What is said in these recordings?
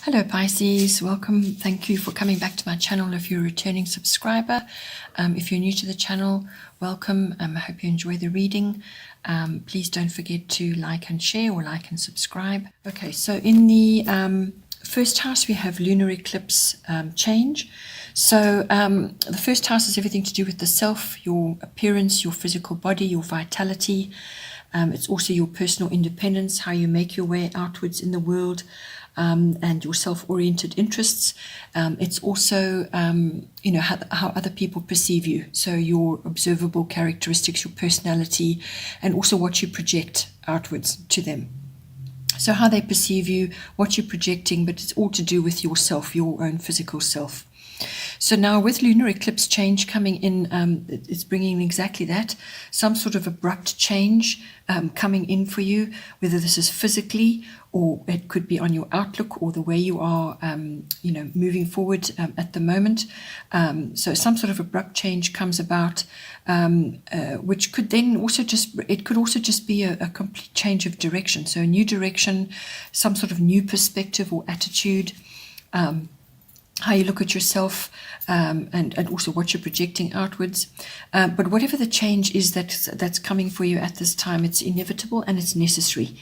Hello Pisces, welcome. Thank you for coming back to my channel if you're a returning subscriber. If you're new to the channel, welcome. I hope you enjoy the reading. Please don't forget to like and share or like and subscribe. Okay, so in the first house we have lunar eclipse change. So the first house is everything to do with the self, your appearance, your physical body, your vitality. It's also your personal independence, how you make your way outwards in the world. And your self-oriented interests. It's also, how other people perceive you. So your observable characteristics, your personality, and also what you project outwards to them. So how they perceive you, what you're projecting, but it's all to do with yourself, your own physical self. So now with lunar eclipse change coming in, it's bringing exactly that, some sort of abrupt change coming in for you, whether this is physically or it could be on your outlook or the way you are, moving forward at the moment. So some sort of abrupt change comes about, which could then also just be a complete change of direction. So a new direction, some sort of new perspective or attitude. How you look at yourself, and also what you're projecting outwards. But whatever the change is that's coming for you at this time, it's inevitable and it's necessary.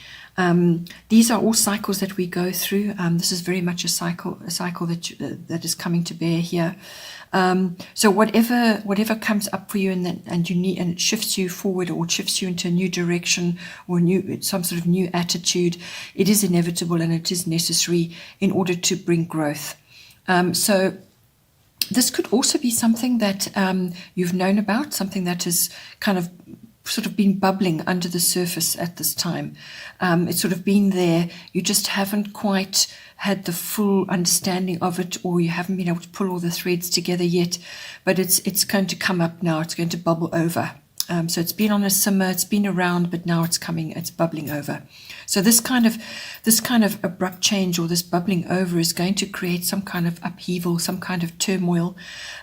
These are all cycles that we go through. This is very much a cycle that is coming to bear here. So whatever comes up for you and it shifts you forward or it shifts you into a new direction or some sort of new attitude, it is inevitable and it is necessary in order to bring growth. So this could also be something that you've known about, something that has kind of sort of been bubbling under the surface at this time. It's sort of been there. You just haven't quite had the full understanding of it, or you haven't been able to pull all the threads together yet, but it's going to come up now. It's going to bubble over. So it's been on a simmer, it's been around, but now it's bubbling over. So this kind of abrupt change or this bubbling over is going to create some kind of upheaval, some kind of turmoil,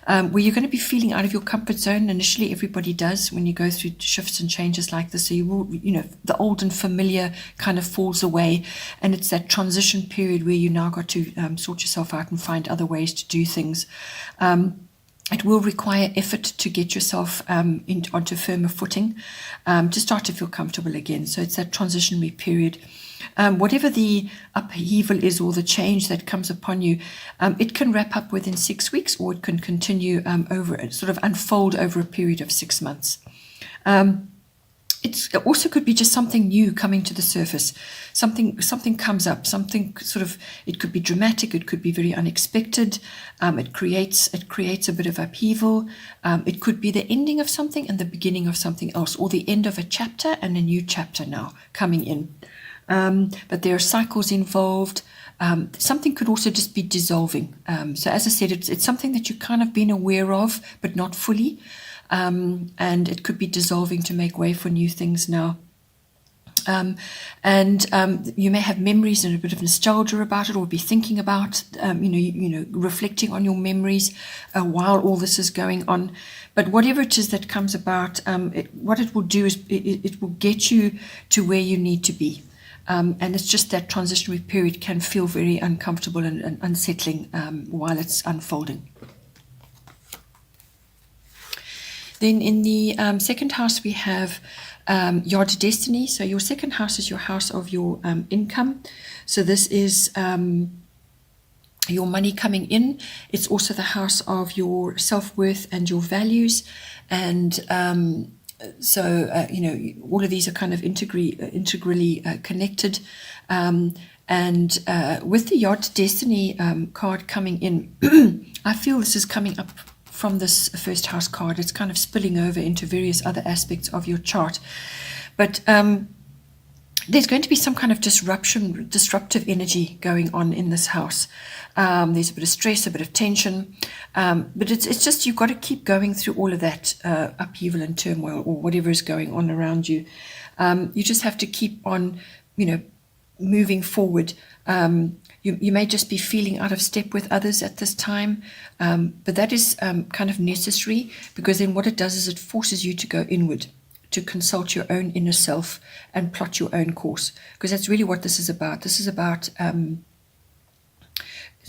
where you're going to be feeling out of your comfort zone. Initially, everybody does when you go through shifts and changes like this. So you will, the old and familiar kind of falls away, and it's that transition period where you now got to sort yourself out and find other ways to do things. It will require effort to get yourself onto firmer footing, to start to feel comfortable again. So it's that transitionary period. Whatever the upheaval is or the change that comes upon you, it can wrap up within 6 weeks, or it can continue sort of unfold over a period of 6 months. It also could be just something new coming to the surface. Something comes up, it could be dramatic, it could be very unexpected. It creates a bit of upheaval. It could be the ending of something and the beginning of something else, or the end of a chapter and a new chapter now coming in. But there are cycles involved. Something could also just be dissolving. So as I said, it's something that you've kind of been aware of, but not fully. And it could be dissolving to make way for new things now. You may have memories and a bit of nostalgia about it, or be thinking about, reflecting on your memories while all this is going on. But whatever it is that comes about, what it will do is it will get you to where you need to be. And it's just that transitionary period can feel very uncomfortable and unsettling while it's unfolding. Then in the second house we have Yard Destiny. So your second house is your house of your income. So this is your money coming in. It's also the house of your self-worth and your values. And all of these are kind of integrally connected. And with the Yard Destiny card coming in, I feel this is coming up from this first house card. It's kind of spilling over into various other aspects of your chart. But there's going to be some kind of disruptive energy going on in this house. There's a bit of stress, a bit of tension, but it's just you've got to keep going through all of that upheaval and turmoil, or whatever is going on around you. You just have to keep on, moving forward. You may just be feeling out of step with others at this time, but that is kind of necessary, because then what it does is it forces you to go inward, to consult your own inner self and plot your own course, because that's really what this is about. This is about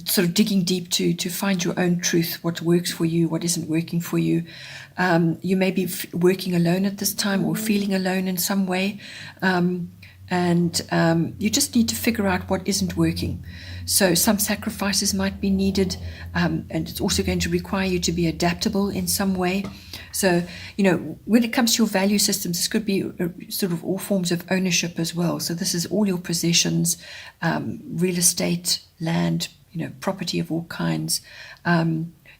sort of digging deep to find your own truth, what works for you, what isn't working for you. You may be working alone at this time or feeling alone in some way. And you just need to figure out what isn't working. So some sacrifices might be needed, and it's also going to require you to be adaptable in some way. So, when it comes to your value systems, this could be sort of all forms of ownership as well. So this is all your possessions, real estate, land, property of all kinds.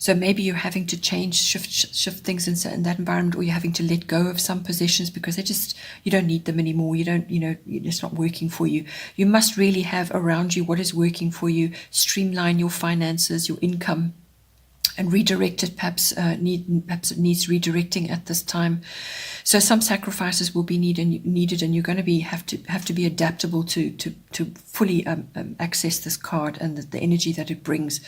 So maybe you're having to shift things in that environment, or you're having to let go of some possessions because you don't need them anymore. It's not working for you. You must really have around you what is working for you. Streamline your finances, your income, and redirect it. Perhaps it needs redirecting at this time. So some sacrifices will be needed, and you're going to have to be adaptable to fully access this card and the energy that it brings.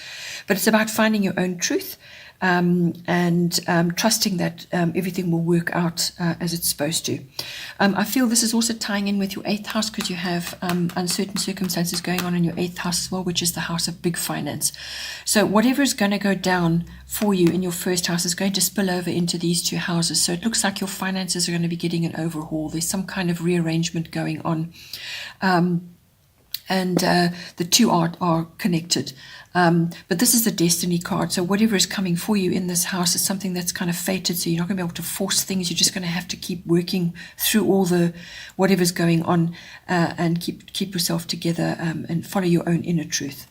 But it's about finding your own truth, and trusting that everything will work out as it's supposed to. I feel this is also tying in with your 8th house, because you have uncertain circumstances going on in your 8th house as well, which is the house of big finance. So whatever is going to go down for you in your 1st house is going to spill over into these 2 houses. So it looks like your finances are going to be getting an overhaul. There's some kind of rearrangement going on. And the two are connected. But this is the destiny card. So whatever is coming for you in this house is something that's kind of fated. So you're not going to be able to force things. You're just going to have to keep working through all the whatever's going on, and keep yourself together, and follow your own inner truth.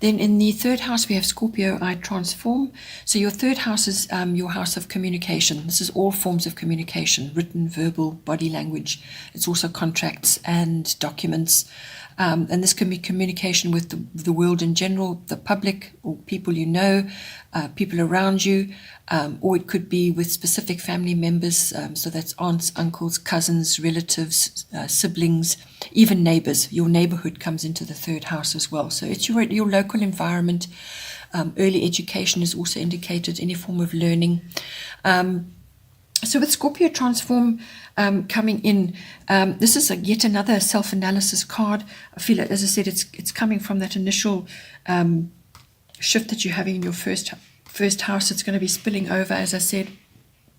Then in the 3rd house, we have Scorpio, I transform. So your 3rd house is your house of communication. This is all forms of communication, written, verbal, body language. It's also contracts and documents. And this can be communication with the world in general, the public, or people you know, people around you, or it could be with specific family members. So that's aunts, uncles, cousins, relatives, siblings, even neighbors. Your neighborhood comes into the 3rd house as well. So it's your local environment. Early education is also indicated, any form of learning. So with Scorpio transform coming in, this is yet another self-analysis card. I feel, as I said, it's coming from that initial shift that you're having in your first house. It's going to be spilling over, as I said.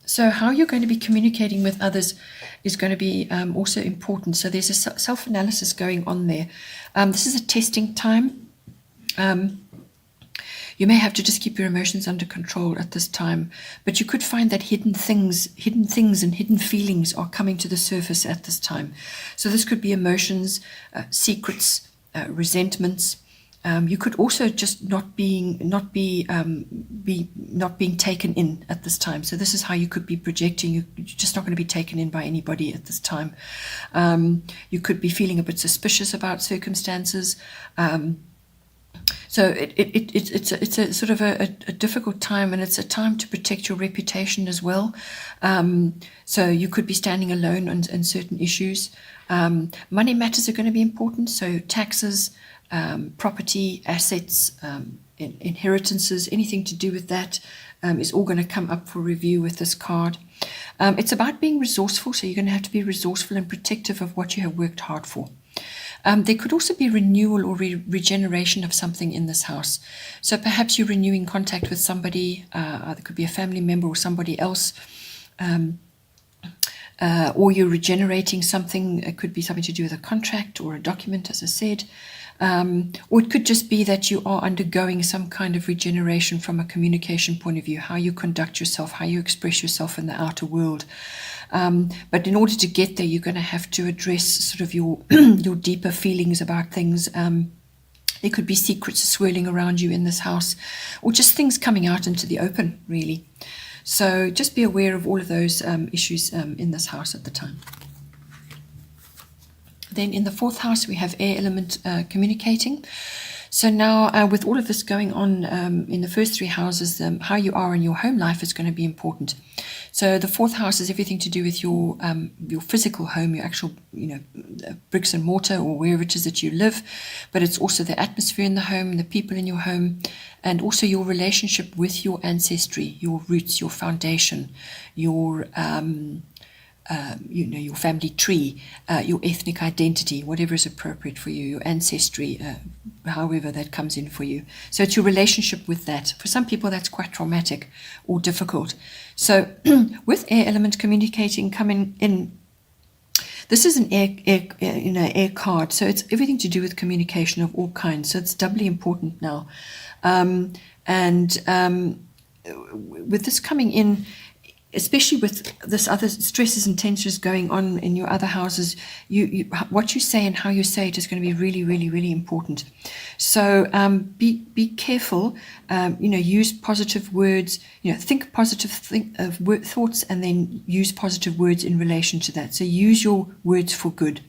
So how you're going to be communicating with others is going to be also important. So there's a self-analysis going on there. This is a testing time. You may have to just keep your emotions under control at this time, but you could find that hidden things and hidden feelings are coming to the surface at this time. So this could be emotions, secrets, resentments. You could also just not being taken in at this time. So this is how you could be projecting. You're just not going to be taken in by anybody at this time. You could be feeling a bit suspicious about circumstances. So it's a sort of a difficult time, and it's a time to protect your reputation as well. So you could be standing alone on certain issues. Money matters are going to be important. So taxes, property, assets, inheritances, anything to do with that is all going to come up for review with this card. It's about being resourceful. So you're going to have to be resourceful and protective of what you have worked hard for. There could also be renewal or regeneration of something in this house. So perhaps you're renewing contact with somebody, there could be a family member or somebody else, or you're regenerating something. It could be something to do with a contract or a document, as I said. Or it could just be that you are undergoing some kind of regeneration from a communication point of view, how you conduct yourself, how you express yourself in the outer world. But in order to get there, you're going to have to address sort of your your deeper feelings about things. There could be secrets swirling around you in this house, or just things coming out into the open, really. So just be aware of all of those issues in this house at the time. Then in the 4th house, we have air element communicating. So now with all of this going on in the first 3 houses, how you are in your home life is going to be important. So the 4th house is everything to do with your physical home, your actual bricks and mortar, or wherever it is that you live. But it's also the atmosphere in the home, the people in your home, and also your relationship with your ancestry, your roots, your foundation, your your family tree, your ethnic identity, whatever is appropriate for you, your ancestry, however that comes in for you. So it's your relationship with that. For some people, that's quite traumatic or difficult. So with air element communicating coming in, this is an air card, so it's everything to do with communication of all kinds. So it's doubly important now. With this coming in, especially with this other stresses and tensions going on in your other houses, what you say and how you say it is going to be really, really, really important. So be careful. Use positive words. Think positive thoughts, and then use positive words in relation to that. So use your words for good.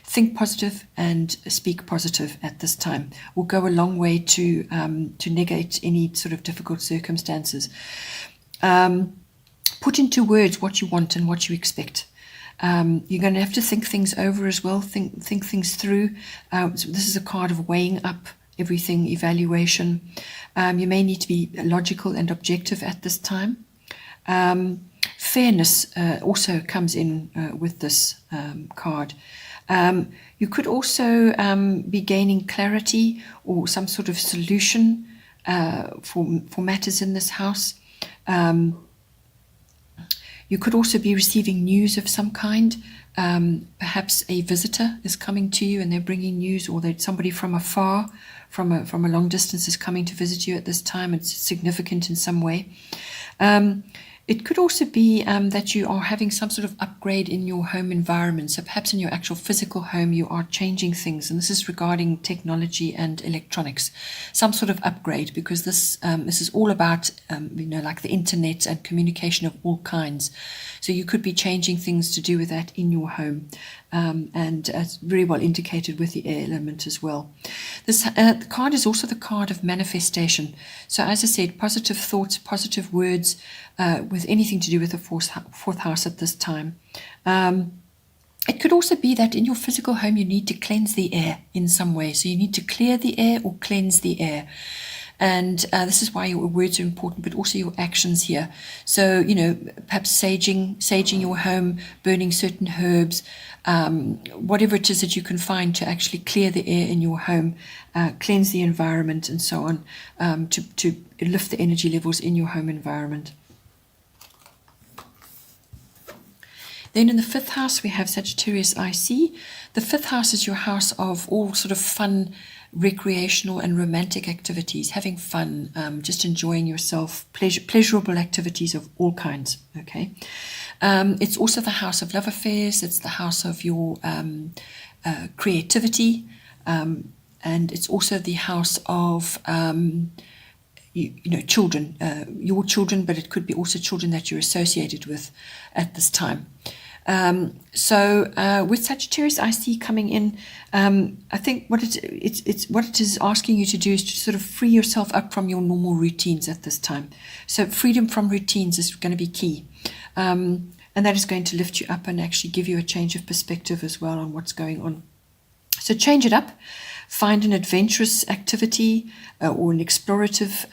Think positive and speak positive at this time will go a long way to negate any sort of difficult circumstances. Put into words what you want and what you expect. You're going to have to think things over as well, think things through. So this is a card of weighing up everything, evaluation. You may need to be logical and objective at this time. Fairness also comes in with this card. You could also be gaining clarity or some sort of solution for matters in this house. You could also be receiving news of some kind. Perhaps a visitor is coming to you and they're bringing news, or that somebody from afar, from a long distance, is coming to visit you at this time. It's significant in some way. It could also be that you are having some sort of upgrade in your home environment. So perhaps in your actual physical home, you are changing things. And this is regarding technology and electronics, some sort of upgrade, because this is all about, like the internet and communication of all kinds. So you could be changing things to do with that in your home. And it's very well indicated with the air element as well. This the card is also the card of manifestation. So as I said, positive thoughts, positive words, with anything to do with the fourth house at this time. It could also be that in your physical home you need to cleanse the air in some way. So you need to clear the air or cleanse the air. And this is why your words are important, but also your actions here. So, perhaps saging your home, burning certain herbs, whatever it is that you can find to actually clear the air in your home, cleanse the environment and so on, to lift the energy levels in your home environment. Then in the fifth house, we have Sagittarius IC. The fifth house is your house of all sort of fun, recreational and romantic activities, having fun, just enjoying yourself, pleasurable activities of all kinds. Okay, it's also the house of love affairs. It's the house of your creativity, and it's also the house of children, your children, but it could be also children that you're associated with at this time. With Sagittarius IC coming in, I think what it is asking you to do is to sort of free yourself up from your normal routines at this time. So freedom from routines is going to be key. And that is going to lift you up and actually give you a change of perspective as well on what's going on. So change it up. Find an adventurous activity or an explorative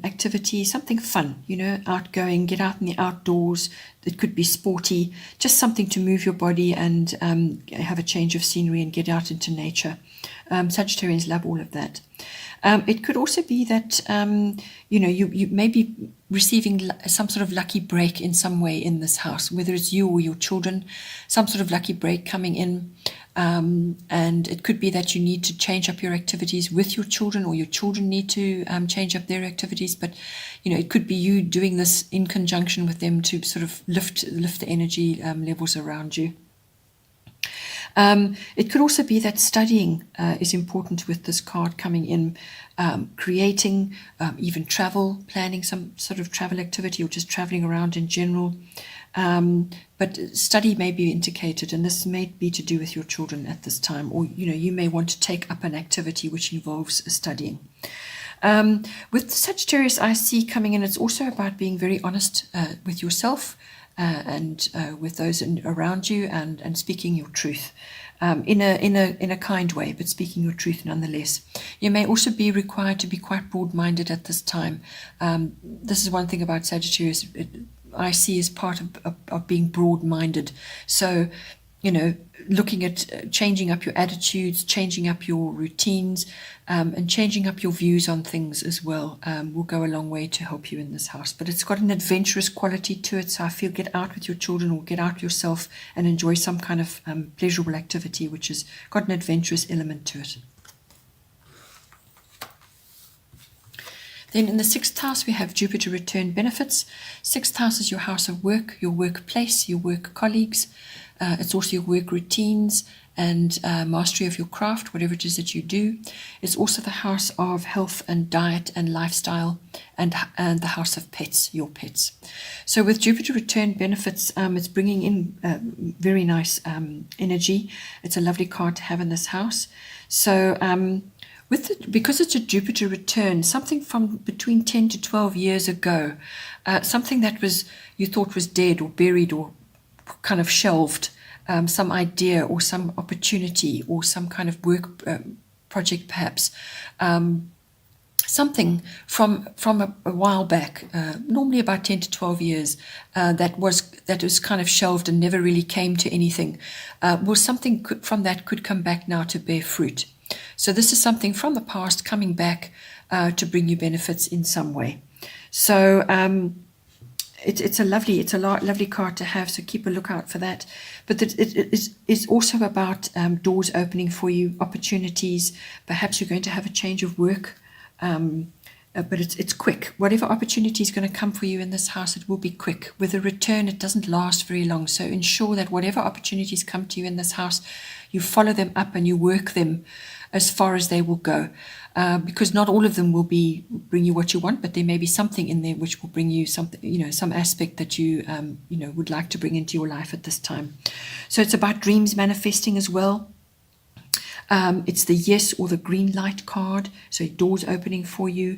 activity, something fun, outgoing, get out in the outdoors. It could be sporty, just something to move your body and have a change of scenery and get out into nature. Sagittarians love all of that. It could also be that, you may be receiving some sort of lucky break in some way in this house, whether it's you or your children, some sort of lucky break coming in. And it could be that you need to change up your activities with your children, or your children need to change up their activities. But, it could be you doing this in conjunction with them to sort of lift the energy levels around you. It could also be that studying is important with this card coming in, creating, even travel, planning some sort of travel activity, or just traveling around in general. But study may be indicated, and this may be to do with your children at this time, or you may want to take up an activity which involves studying. With Sagittarius IC coming in, it's also about being very honest with yourself and with those around you, and speaking your truth in a kind way, but speaking your truth nonetheless. You may also be required to be quite broad-minded at this time. This is one thing about Sagittarius. I see as part of being broad-minded. So, looking at changing up your attitudes, changing up your routines, and changing up your views on things as well will go a long way to help you in this house. But it's got an adventurous quality to it, so I feel get out with your children or get out yourself and enjoy some kind of pleasurable activity which has got an adventurous element to it. Then in the 6th house, we have Jupiter return benefits. 6th house is your house of work, your workplace, your work colleagues. It's also your work routines and mastery of your craft, whatever it is that you do. It's also the house of health and diet and lifestyle, and the house of pets, your pets. So with Jupiter return benefits, it's bringing in very nice energy. It's a lovely card to have in this house. So because it's a Jupiter return, something from between 10 to 12 years ago, something that you thought was dead or buried or kind of shelved, some idea or some opportunity or some kind of work project perhaps, something from a while back, normally about 10 to 12 years, that was kind of shelved and never really came to anything. Well, something from that could come back now to bear fruit. So this is something from the past coming back to bring you benefits in some way. So it's a lovely card to have, so keep a lookout for that. But it is also about doors opening for you, opportunities. Perhaps you're going to have a change of work, but it's quick. Whatever opportunity is going to come for you in this house, it will be quick. With a return, it doesn't last very long. So ensure that whatever opportunities come to you in this house, you follow them up and you work them as far as they will go, because not all of them will bring you what you want, but there may be something in there which will bring you something, some aspect that you would like to bring into your life at this time. So it's about dreams manifesting as well. It's the yes or the green light card, so doors opening for you.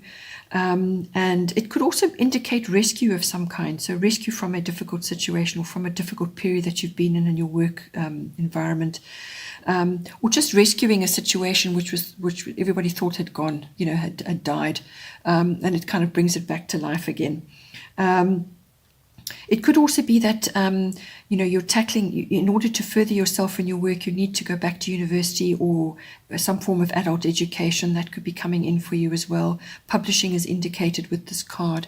And it could also indicate rescue of some kind, so rescue from a difficult situation or from a difficult period that you've been in your work environment, or just rescuing a situation which everybody thought had gone, had died, and it kind of brings it back to life again. It could also be that, you're tackling, in order to further yourself in your work, you need to go back to university or some form of adult education. That could be coming in for you as well. Publishing is indicated with this card.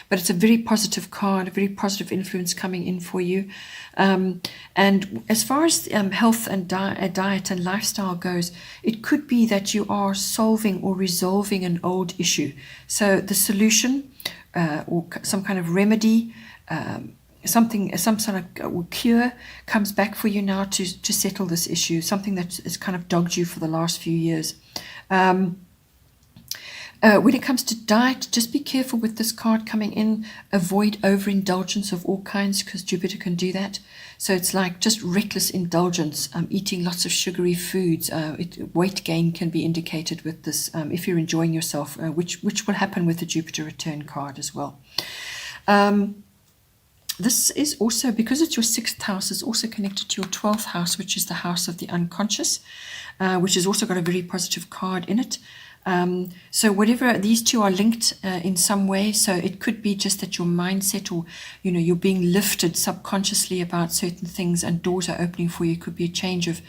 But it's a very positive card, a very positive influence coming in for you. And as far as health and diet and lifestyle goes, it could be that you are solving or resolving an old issue. So the solution or some kind of remedy, some sort of cure comes back for you now to settle this issue, something that has kind of dogged you for the last few years. When it comes to diet, just be careful with this card coming in. Avoid overindulgence of all kinds, because Jupiter can do that. So it's like just reckless indulgence, eating lots of sugary foods. Weight gain can be indicated with this if you're enjoying yourself, which will happen with the Jupiter return card as well. This is also, because it's your 6th house, is also connected to your 12th house, which is the house of the unconscious, which has also got a very positive card in it. So whatever, these two are linked in some way. So it could be just that your mindset, or you're being lifted subconsciously about certain things, and doors are opening for you. It could be a change of,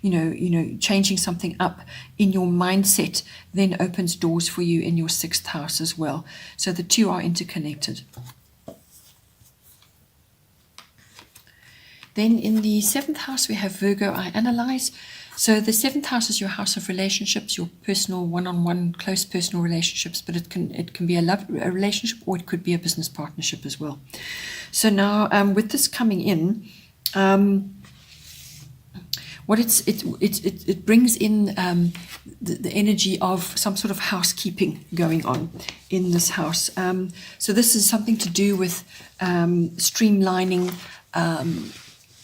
changing something up in your mindset, then opens doors for you in your 6th house as well. So the two are interconnected. Then in the 7th house, we have Virgo, I analyze. So the 7th house is your house of relationships, your personal one-on-one, close personal relationships, but it can be a relationship, or it could be a business partnership as well. So now with this coming in, what it brings in the energy of some sort of housekeeping going on in this house. So this is something to do with streamlining,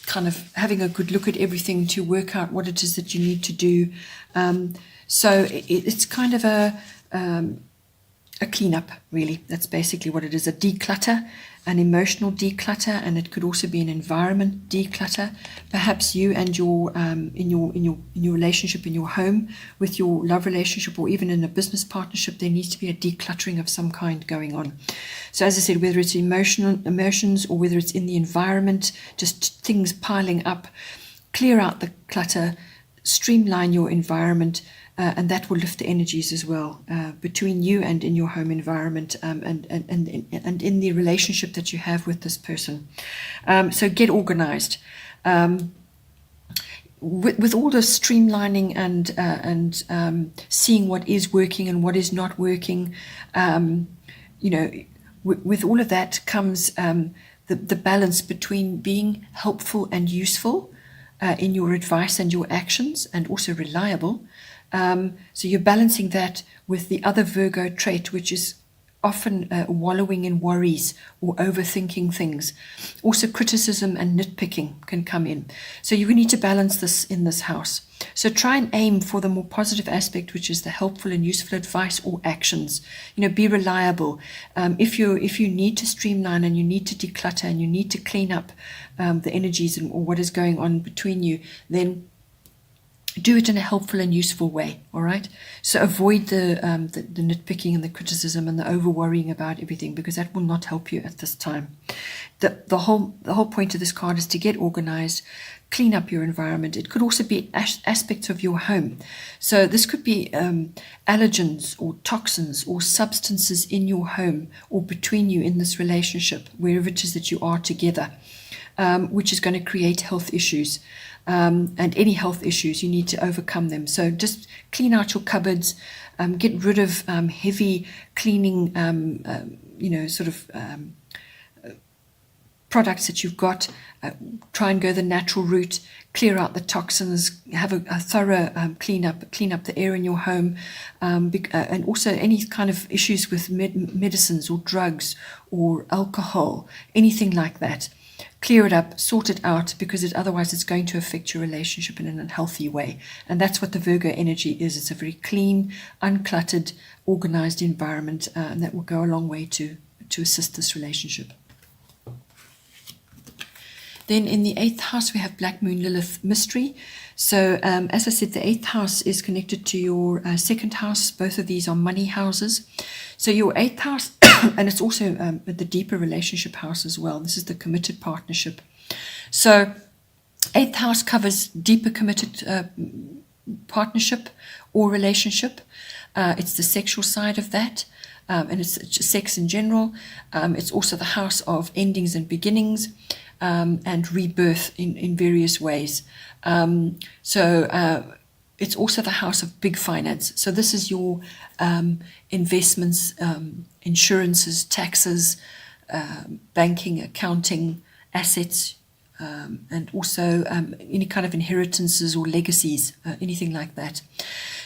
kind of having a good look at everything to work out what it is that you need to do. So it's kind of a cleanup, really. That's basically what it is, a declutter, an emotional declutter, and it could also be an environment declutter. Perhaps you and your in your relationship, in your home, with your love relationship, or even in a business partnership, there needs to be a decluttering of some kind going on. So as I said, whether it's emotions or whether it's in the environment, just things piling up, clear out the clutter, streamline your environment, and that will lift the energies as well, between you and in your home environment, and in the relationship that you have with this person. So get organized. With all the streamlining and seeing what is working and what is not working, with all of that comes the balance between being helpful and useful in your advice and your actions, and also reliable. So you're balancing that with the other Virgo trait, which is often wallowing in worries or overthinking things. Also criticism and nitpicking can come in. So you need to balance this in this house. So try and aim for the more positive aspect, which is the helpful and useful advice or actions. Be reliable. If you need to streamline and you need to declutter and you need to clean up the energies or what is going on between you, then do it in a helpful and useful way. All right. So avoid the nitpicking and the criticism and the over worrying about everything, because that will not help you at this time. The whole point of this card is to get organized, clean up your environment. It could also be aspects of your home. So this could be allergens or toxins or substances in your home or between you in this relationship, wherever it is that you are together, which is going to create health issues. And any health issues, you need to overcome them. So just clean out your cupboards, get rid of heavy cleaning, products that you've got. Try and go the natural route, clear out the toxins, have a thorough clean up the air in your home, and also any kind of issues with medicines or drugs or alcohol, anything like that. Clear it up, sort it out, because otherwise it's going to affect your relationship in an unhealthy way. And that's what the Virgo energy is. It's a very clean, uncluttered, organized environment, and that will go a long way to assist this relationship. Then in the 8th house, we have Black Moon Lilith mystery. So as I said, the 8th house is connected to your 2nd house. Both of these are money houses. So your 8th house, and it's also the deeper relationship house as well. This is the committed partnership. So 8th house covers deeper committed partnership or relationship. It's the sexual side of that. And it's sex in general. It's also the house of endings and beginnings, and rebirth in various ways. It's also the house of big finance. So this is your investments, insurances, taxes, banking, accounting, assets, and also any kind of inheritances or legacies, anything like that.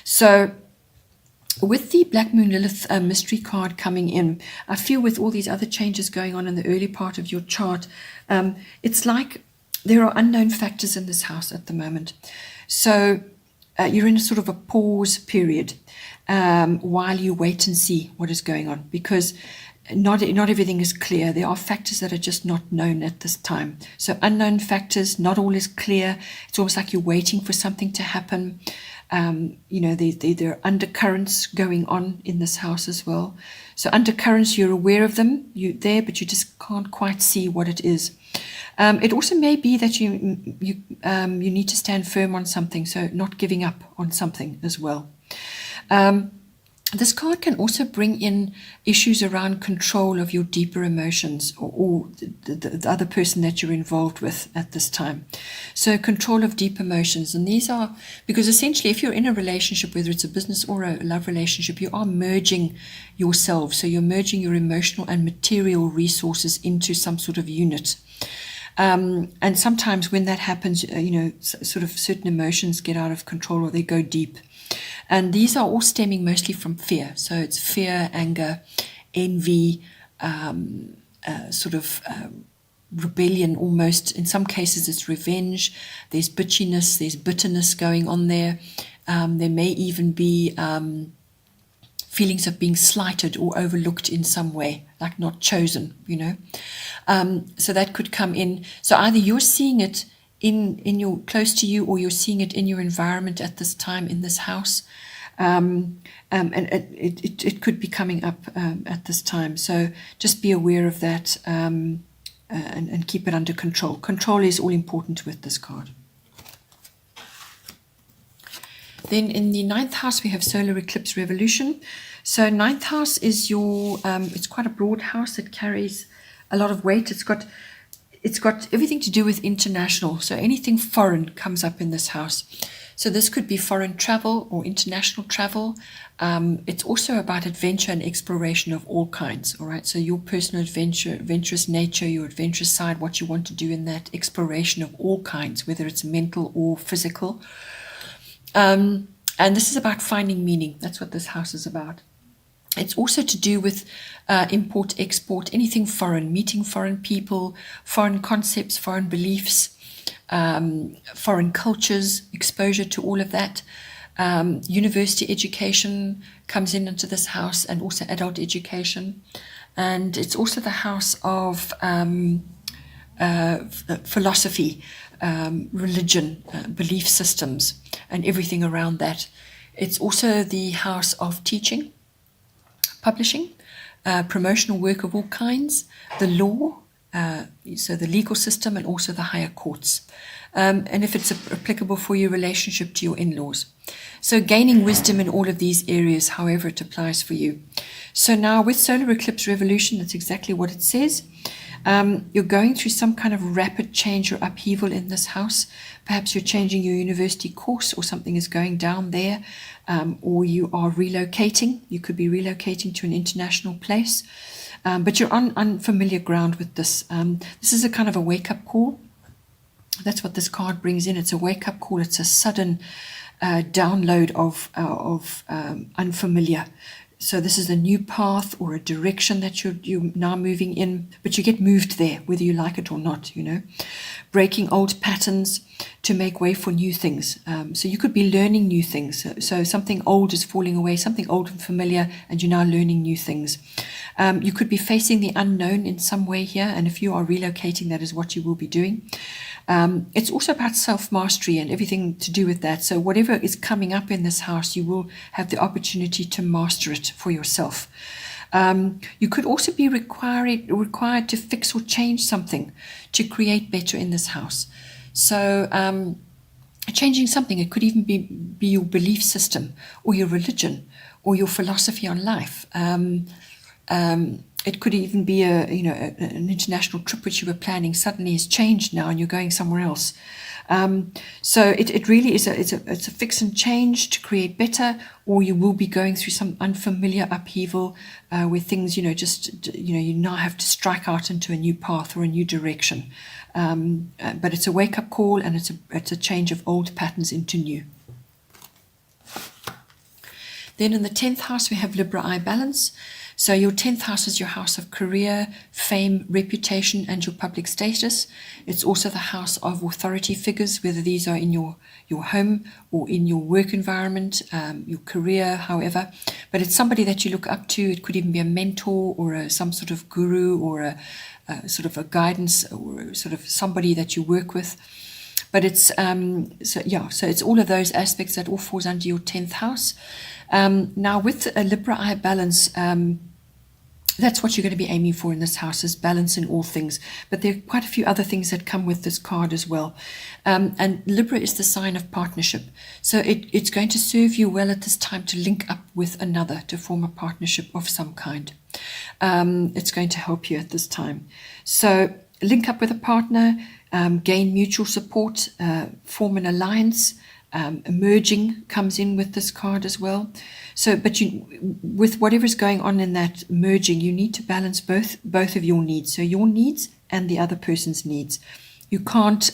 So with the Black Moon Lilith mystery card coming in, I feel with all these other changes going on in the early part of your chart, it's like there are unknown factors in this house at the moment. So you're in a sort of a pause period while you wait and see what is going on, because not everything is clear. There are factors that are just not known at this time. So unknown factors, not all is clear. It's almost like you're waiting for something to happen. There are undercurrents going on in this house as well. So undercurrents, you're aware of them, you're there, but you just can't quite see what it is. It also may be that you need to stand firm on something, so not giving up on something as well. This card can also bring in issues around control of your deeper emotions, or the other person that you're involved with at this time. So control of deep emotions. And these are, because essentially if you're in a relationship, whether it's a business or a love relationship, you are merging yourselves. So you're merging your emotional and material resources into some sort of unit. And sometimes when that happens, sort of certain emotions get out of control or they go deep. And these are all stemming mostly from fear. So it's fear, anger, envy, rebellion almost. In some cases it's revenge. There's bitterness going on there. There may even be feelings of being slighted or overlooked in some way, like not chosen, So that could come in. So either you're seeing it in your close to you, or you're seeing it in your environment at this time in this house. And it could be coming up at this time. So just be aware of that and keep it under control. Control is all important with this card. Then in the 9th house, we have solar eclipse revolution. So 9th house is your, it's quite a broad house. It carries a lot of weight. It's got everything to do with international. So anything foreign comes up in this house. So this could be foreign travel or international travel. It's also about adventure and exploration of all kinds. All right. So your personal adventurous nature, your adventurous side, what you want to do in that exploration of all kinds, whether it's mental or physical. And this is about finding meaning. That's what this house is about. It's also to do with import, export, anything foreign, meeting foreign people, foreign concepts, foreign beliefs, foreign cultures, exposure to all of that. University education comes into this house, and also adult education. And it's also the house of philosophy, religion, belief systems, and everything around that. It's also the house of teaching, publishing, promotional work of all kinds, the law, so the legal system, and also the higher courts. And if it's applicable for your relationship to your in-laws. So gaining wisdom in all of these areas, however it applies for you. So now with solar eclipse revolution, that's exactly what it says. You're going through some kind of rapid change or upheaval in this house. Perhaps you're changing your university course, or something is going down there, or you are relocating. You could be relocating to an international place, but you're on unfamiliar ground with this. This is a kind of a wake-up call. That's what this card brings in. It's a wake-up call. It's a sudden download of unfamiliar. So this is a new path or a direction that you're now moving in, but you get moved there, whether you like it or not, breaking old patterns to make way for new things. So you could be learning new things. So something old is falling away, something old and familiar, and you're now learning new things. You could be facing the unknown in some way here, and if you are relocating, that is what you will be doing. It's also about self-mastery and everything to do with that. So whatever is coming up in this house, you will have the opportunity to master it for yourself. You could also be required to fix or change something to create better in this house. So changing something, it could even be your belief system, or your religion, or your philosophy on life. It could even be an international trip which you were planning suddenly has changed now, and you're going somewhere else. So it really is it's a fix and change to create better, or you will be going through some unfamiliar upheaval where things you now have to strike out into a new path or a new direction. But it's a wake up call, and it's a change of old patterns into new. Then in the 10th house we have Libra eye balance. So your 10th house is your house of career, fame, reputation, and your public status. It's also the house of authority figures, whether these are in your home or in your work environment, your career, however. But it's somebody that you look up to. It could even be a mentor, or some sort of guru, or a sort of a guidance, or sort of somebody that you work with. But it's so it's all of those aspects that all falls under your 10th house. Now with a Libra eye balance, that's what you're going to be aiming for in this house, is balance in all things. But there are quite a few other things that come with this card as well. And Libra is the sign of partnership. So it's going to serve you well at this time to link up with another, to form a partnership of some kind. It's going to help you at this time. So link up with a partner, gain mutual support, form an alliance. Emerging comes in with this card as well. So, but with whatever is going on in that merging, you need to balance both of your needs. So your needs and the other person's needs. You can't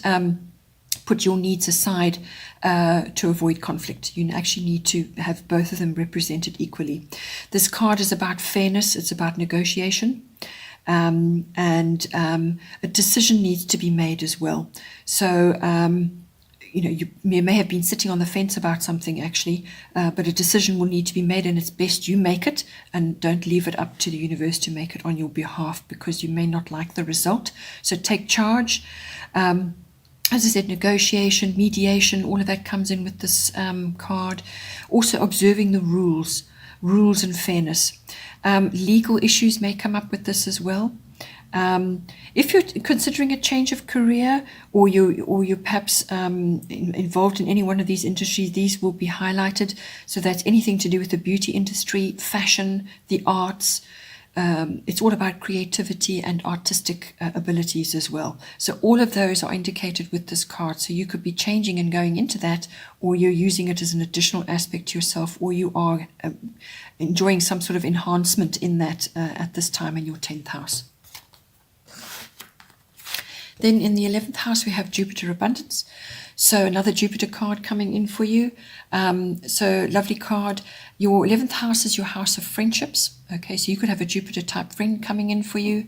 put your needs aside to avoid conflict. You actually need to have both of them represented equally. This card is about fairness. It's about negotiation. And a decision needs to be made as well. So you may have been sitting on the fence about something actually, but a decision will need to be made, and it's best you make it and don't leave it up to the universe to make it on your behalf, because you may not like the result. So take charge. As I said, negotiation, mediation, all of that comes in with this card. Also observing the rules and fairness. Legal issues may come up with this as well. If you're considering a change of career, or you're perhaps involved in any one of these industries, these will be highlighted. So that's anything to do with the beauty industry, fashion, the arts. It's all about creativity and artistic abilities as well. So all of those are indicated with this card. So you could be changing and going into that, or you're using it as an additional aspect to yourself, or you are enjoying some sort of enhancement in that at this time in your 10th house. Then in the 11th house, we have Jupiter Abundance. So another Jupiter card coming in for you. So lovely card. Your 11th house is your house of friendships. Okay, so you could have a Jupiter type friend coming in for you.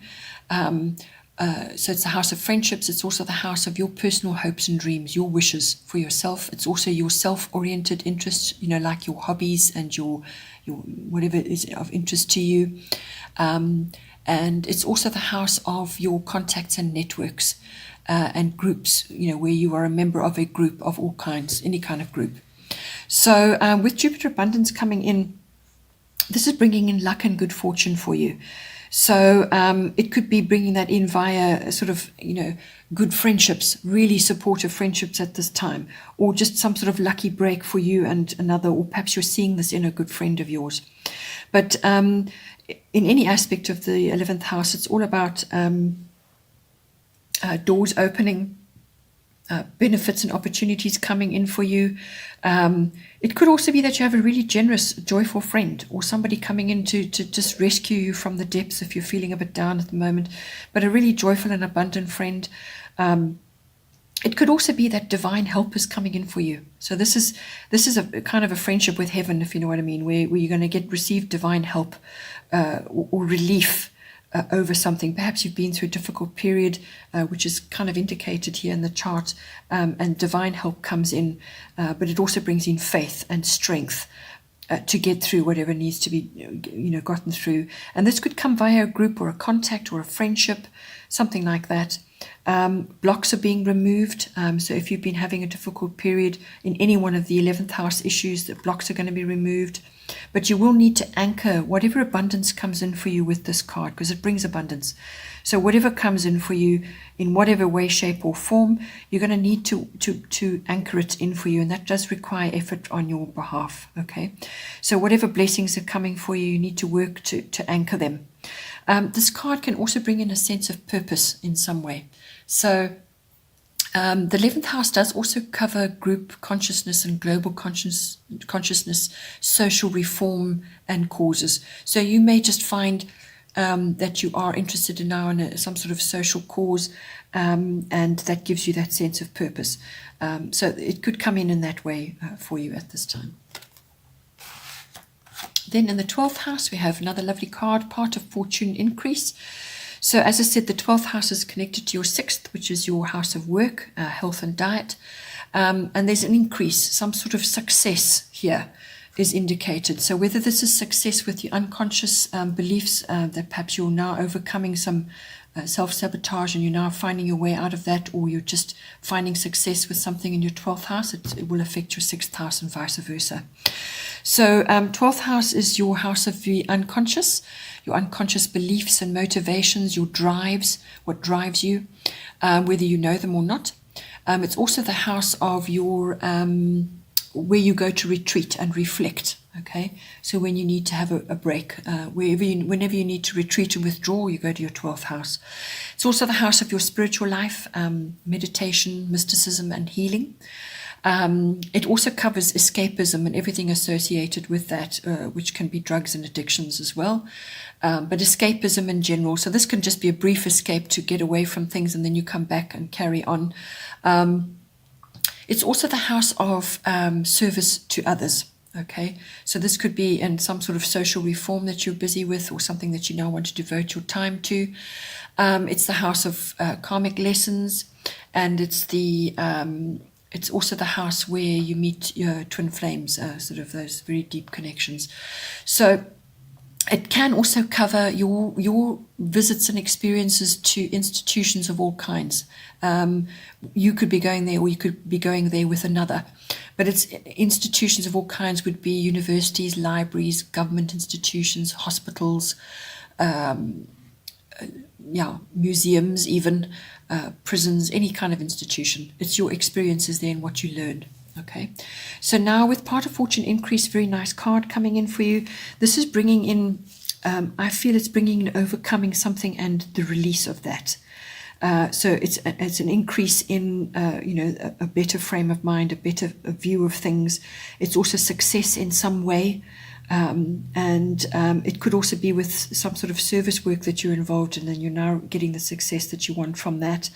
So it's the house of friendships. It's also the house of your personal hopes and dreams, your wishes for yourself. It's also your self-oriented interests, like your hobbies and your whatever is of interest to you. And it's also the house of your contacts and networks and groups, where you are a member of a group of all kinds, any kind of group. So with Jupiter Abundance coming in, this is bringing in luck and good fortune for you. So it could be bringing that in via sort of, good friendships, really supportive friendships at this time, or just some sort of lucky break for you and another, or perhaps you're seeing this in a good friend of yours. But in any aspect of the 11th house, it's all about doors opening, benefits and opportunities coming in for you. It could also be that you have a really generous, joyful friend, or somebody coming in to just rescue you from the depths if you're feeling a bit down at the moment, but a really joyful and abundant friend. It could also be that divine help is coming in for you. So this is a kind of a friendship with heaven, if you know what I mean, where you're going to receive divine help or relief over something. Perhaps you've been through a difficult period, which is kind of indicated here in the chart, and divine help comes in, but it also brings in faith and strength to get through whatever needs to be gotten through. And this could come via a group or a contact or a friendship, something like that. Blocks are being removed. So if you've been having a difficult period in any one of the 11th house issues, the blocks are going to be removed. But you will need to anchor whatever abundance comes in for you with this card, because it brings abundance. So whatever comes in for you in whatever way, shape or form, you're going to need to anchor it in for you. And that does require effort on your behalf. Okay. So whatever blessings are coming for you, you need to work to anchor them. This card can also bring in a sense of purpose in some way. So the 11th house does also cover group consciousness and global consciousness, social reform and causes. So you may just find that you are interested in now in some sort of social cause, and that gives you that sense of purpose. So it could come in that way for you at this time. Then in the 12th house, we have another lovely card, part of fortune increase. So as I said, the 12th house is connected to your 6th, which is your house of work, health and diet. And there's an increase, some sort of success here is indicated. So whether this is success with your unconscious beliefs, that perhaps you're now overcoming some self-sabotage and you're now finding your way out of that, or you're just finding success with something in your 12th house, it will affect your 6th house and vice versa. So 12th house is your house of the unconscious, your unconscious beliefs and motivations, your drives, what drives you, whether you know them or not. It's also the house of your where you go to retreat and reflect. Okay, so when you need to have a break, whenever you need to retreat and withdraw, you go to your 12th house. It's also the house of your spiritual life, meditation, mysticism, and healing. It also covers escapism and everything associated with that, which can be drugs and addictions as well. But escapism in general. So this can just be a brief escape to get away from things, and then you come back and carry on. It's also the house of service to others. Okay, so this could be in some sort of social reform that you're busy with, or something that you now want to devote your time to. It's the house of karmic lessons, and it's the it's also the house where you meet your twin flames, sort of those very deep connections. So it can also cover your visits and experiences to institutions of all kinds. You could be going there, or you could be going there with another. But it's institutions of all kinds would be universities, libraries, government institutions, hospitals, museums, even prisons, any kind of institution. It's your experiences there and what you learned. Okay, so now with part of fortune increase, very nice card coming in for you. This is bringing in, I feel it's bringing in overcoming something and the release of that. So it's an increase in, a better frame of mind, a better view of things. It's also success in some way. And it could also be with some sort of service work that you're involved in, and you're now getting the success that you want from that.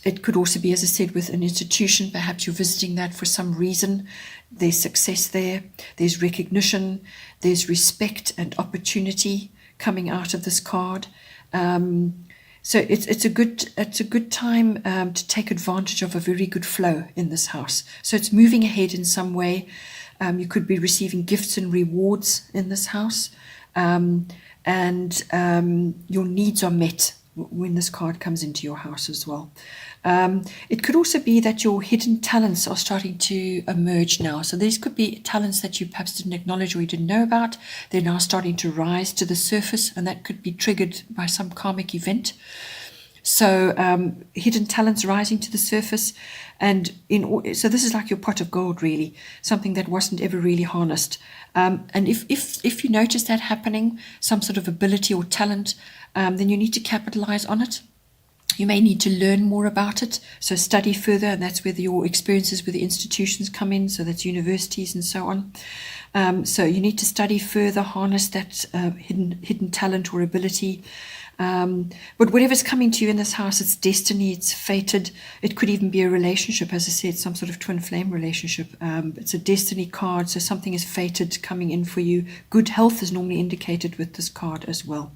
It could also be, as I said, with an institution. Perhaps you're visiting that for some reason. There's success there. There's recognition. There's respect and opportunity coming out of this card. So it's a good time to take advantage of a very good flow in this house. So it's moving ahead in some way. You could be receiving gifts and rewards in this house, and your needs are met when this card comes into your house as well. It could also be that your hidden talents are starting to emerge now. So these could be talents that you perhaps didn't acknowledge or you didn't know about. They're now starting to rise to the surface, and that could be triggered by some karmic event. So hidden talents rising to the surface, and so this is like your pot of gold, really, something that wasn't ever really harnessed. And if you notice that happening, some sort of ability or talent, then you need to capitalize on it. You may need to learn more about it, so study further, and that's where your experiences with the institutions come in, so that's universities and so on. So you need to study further, harness that hidden talent or ability. But whatever's coming to you in this house, it's destiny, it's fated. It could even be a relationship, as I said, some sort of twin flame relationship. It's a destiny card, so something is fated coming in for you. Good health is normally indicated with this card as well.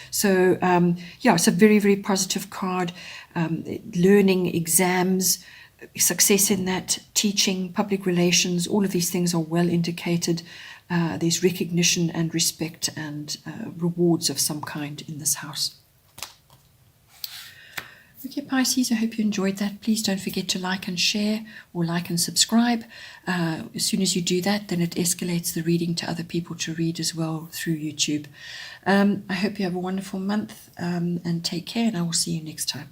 So it's a very, very positive card. Learning, exams, success in that, teaching, public relations, all of these things are well indicated. There's recognition and respect and rewards of some kind in this house. Okay, Pisces, I hope you enjoyed that. Please don't forget to like and share, or like and subscribe. As soon as you do that, then it escalates the reading to other people to read as well through YouTube. I hope you have a wonderful month, and take care, and I will see you next time.